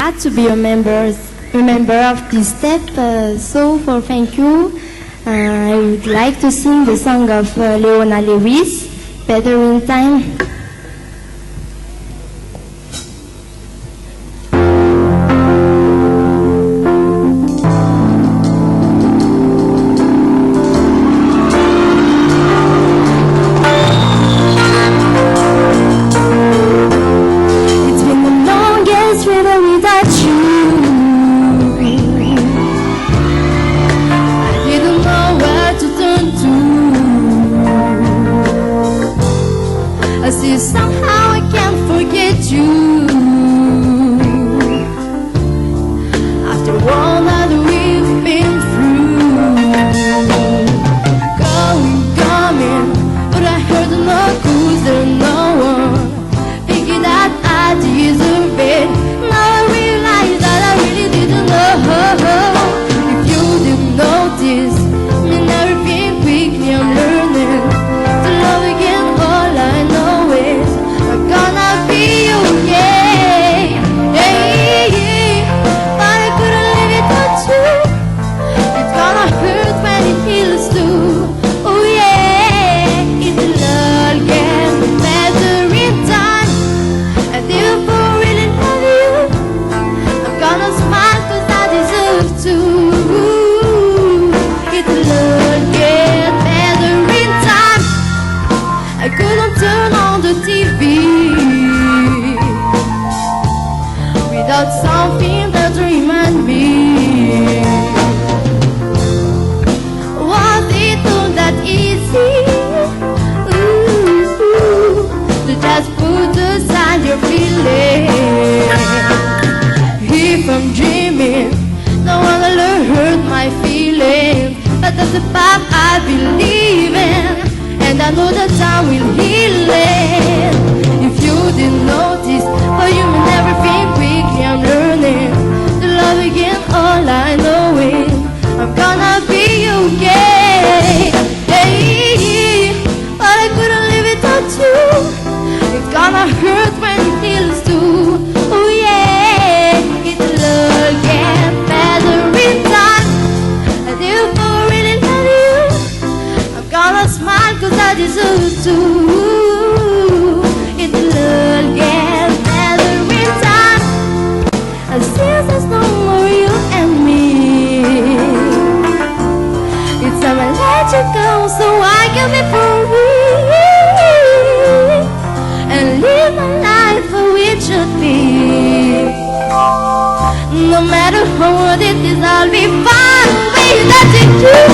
glad to be a member of this step. So for thank you, I would like to sing the song of Leona Lewis, Better in Time. Somehow I can't forget you. After all that we've been through, going, coming, but I heard no clues, there no one thinking that I deserve it. Now I realize that I really didn't know. If you didn't notice me, everything quickly I'm learning to love again. All I know is I'm gonna be okay. But I couldn't leave it at you. It's gonna hurt when it heals too. Oh yeah, it'll all get better in time. And if I really love you, I'm gonna smile 'cause I deserve to. It'll all get better in time. I couldn't turn on the TV without something that remind me. Was it all that easy? To just put aside your feelings. If I'm dreaming, no one will hurt my feelings. But that's the path I believe in, and I know that time will heal it. If you didn't notice, for you and everything quickly I'm learning to love again. All I know is I'm gonna be okay. But I couldn't leave it at you. It's gonna hurt when it heals too. Oh yeah, it'll all get better in time. And if I really love you, I'm gonna smile 'cause I deserve to. It'll all get better in time. And since there's no more you and me, it's time I let you go so I can be free and live my life for it should be. No matter how hard it is, I'll be fine without you.